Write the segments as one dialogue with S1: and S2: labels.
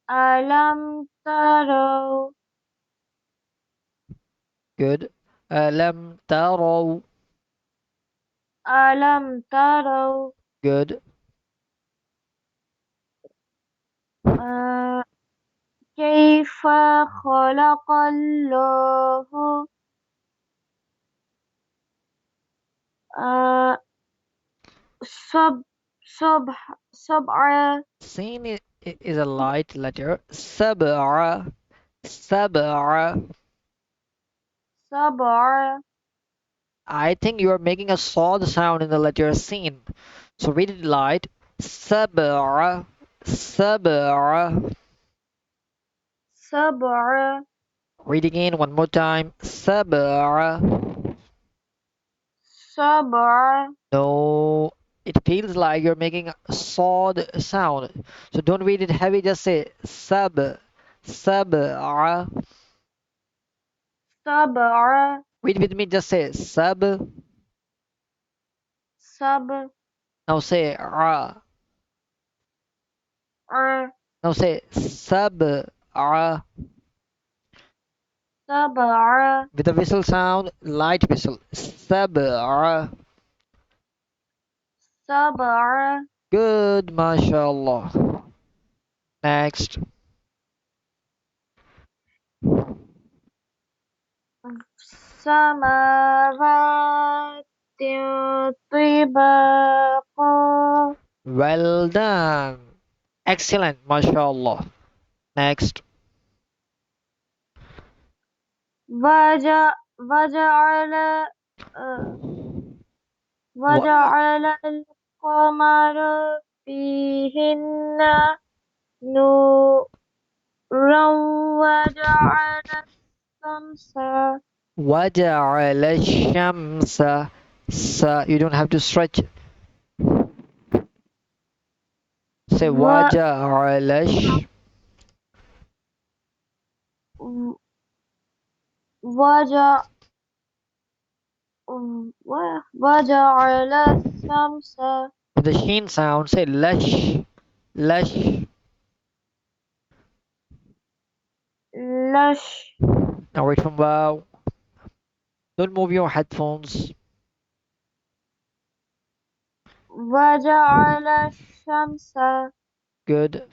S1: ألم تروا
S2: Good. Alam taraw.
S1: ألم تروا
S2: Good.
S1: آه، كيف خلق الله آه، سب سبع
S2: Sin is a light letter. Sab'a. Sab'a.
S1: سبع
S2: I think you are making a soft sound in the letter sin. So read it light. Sab'a. Sab'a.
S1: سبع
S2: Read again one more time. Sab'a.
S1: سبع
S2: No, it feels like you're making a soft sound. So don't read it heavy, just say sab'a.
S1: سبع
S2: Read with me, just say sab.
S1: سبع
S2: Now say ra. Now say sab'a.
S1: سبع
S2: With a whistle sound, light whistle. Sab'a.
S1: سبع
S2: Good, mashallah. Next.
S1: سماوات طباقا
S2: Well done. Excellent, mashallah. Next.
S1: وجعل
S2: What?
S1: وجعل القمر فيهن نورا وجعل الشمس
S2: وَجَعَلَ الشَّمْسَ you don't have to stretch. Say
S1: و
S2: وَجَعَلَ
S1: وجع وجعل الشمس
S2: with the sheen sound. Say lush, lush.
S1: لش
S2: Now read from wow. Don't move your headphones.
S1: وجعل الشمس
S2: Good.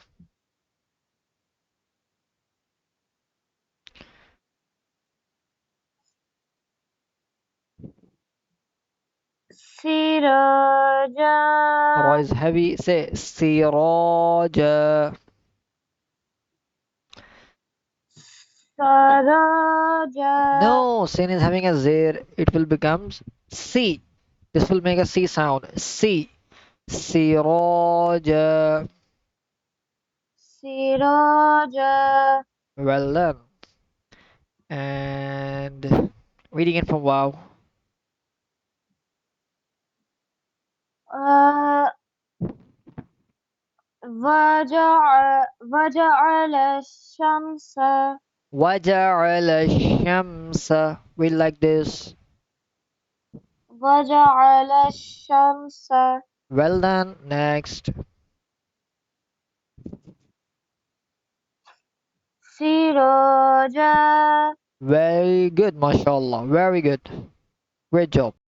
S1: سراجا
S2: Ra is heavy. Say siraja.
S1: سراجا
S2: No, sin is having a zir. It will become C. This will make a C sound. C. Siraja.
S1: سراجا
S2: Well done. And reading it from wow.
S1: آه، وجعل الشمس
S2: وَجَعَلَ الشَّمْسَ read like this.
S1: وجعل الشمس
S2: Well done. Next.
S1: سراجا
S2: Very good, mashallah. Very good. Great job.